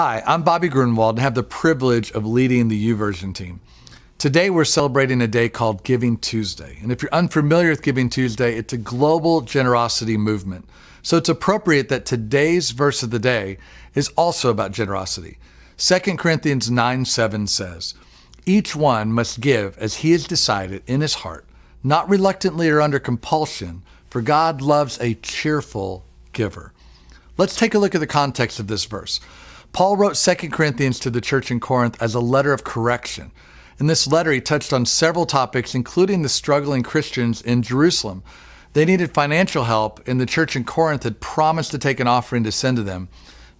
Hi, I'm Bobby Grunwald and have the privilege of leading the YouVersion team. Today we're celebrating a day called Giving Tuesday. And if you're unfamiliar with Giving Tuesday, it's a global generosity movement. So it's appropriate that today's verse of the day is also about generosity. 2 Corinthians 9:7 says, "Each one must give as he has decided in his heart, not reluctantly or under compulsion, for God loves a cheerful giver." Let's take a look at the context of this verse. Paul wrote 2 Corinthians to the church in Corinth as a letter of correction. In this letter, he touched on several topics, including the struggling Christians in Jerusalem. They needed financial help, and the church in Corinth had promised to take an offering to send to them.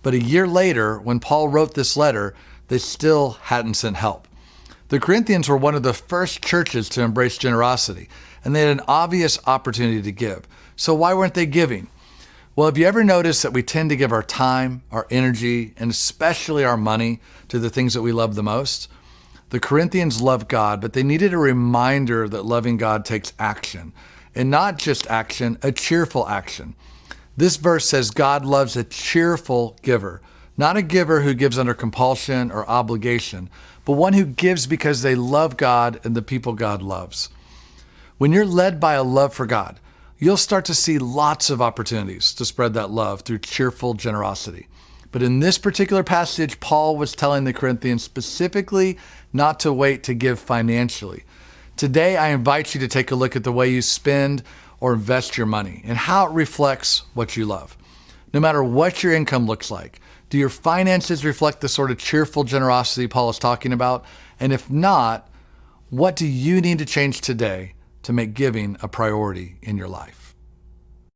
But a year later, when Paul wrote this letter, they still hadn't sent help. The Corinthians were one of the first churches to embrace generosity, and they had an obvious opportunity to give. So why weren't they giving? Well, have you ever noticed that we tend to give our time, our energy, and especially our money to the things that we love the most? The Corinthians loved God, but they needed a reminder that loving God takes action. And not just action, a cheerful action. This verse says God loves a cheerful giver, not a giver who gives under compulsion or obligation, but one who gives because they love God and the people God loves. When you're led by a love for God, you'll start to see lots of opportunities to spread that love through cheerful generosity. But in this particular passage, Paul was telling the Corinthians specifically not to wait to give financially. Today, I invite you to take a look at the way you spend or invest your money and how it reflects what you love. No matter what your income looks like, do your finances reflect the sort of cheerful generosity Paul is talking about? And if not, what do you need to change today to make giving a priority in your life?